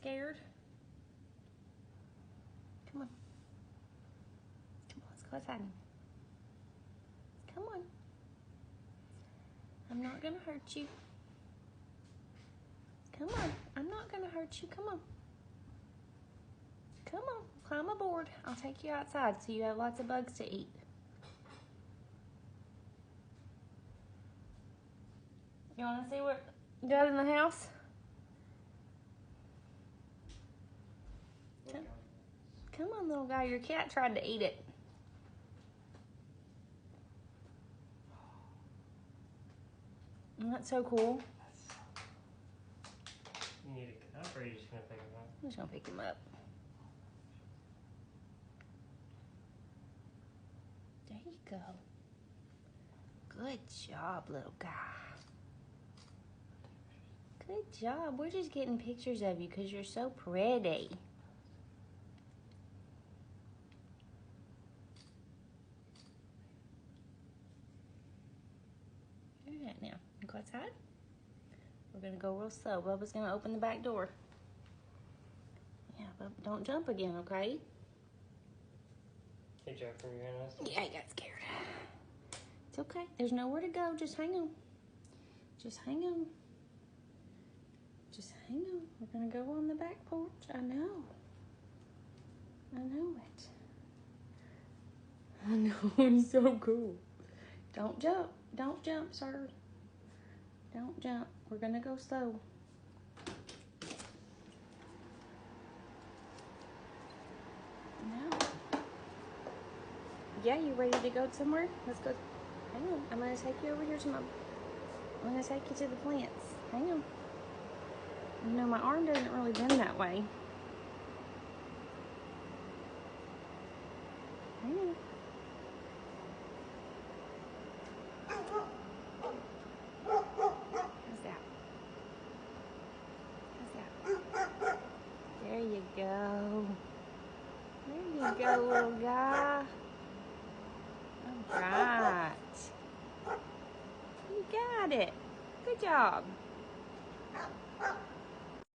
scared? Come on. Come on, let's go outside. Come on. I'm not gonna hurt you. Come on. I'm not gonna hurt you. Come on. Come on. Climb aboard. I'll take you outside so you have lots of bugs to eat. You wanna see what you got in the house? Come on, little guy. Your cat tried to eat it. Isn't that so cool? You need a cup, or are you just gonna pick him up? I'm just gonna pick him up. There you go. Good job, little guy. Good job. We're just getting pictures of you because you're so pretty. All right, now, go outside. We're gonna go real slow. Bubba's gonna open the back door. Yeah, but don't jump again, okay? Hey, Jack, from your nose? Yeah, I got scared. It's okay. There's nowhere to go. Just hang on. Just hang on. Just hang on. We're gonna go on the back porch. I know. I know it. I know. It's so cool. Don't jump. Don't jump, sir. Don't jump. We're gonna go slow. No. Yeah, you ready to go somewhere? Let's go. Hang on. I'm gonna take you over here to my. I'm gonna take you to the plants. Hang on. You know, my arm doesn't really bend that way. Hang on. How's that? How's that? There you go. There you go, little guy. All right. You got it. Good job.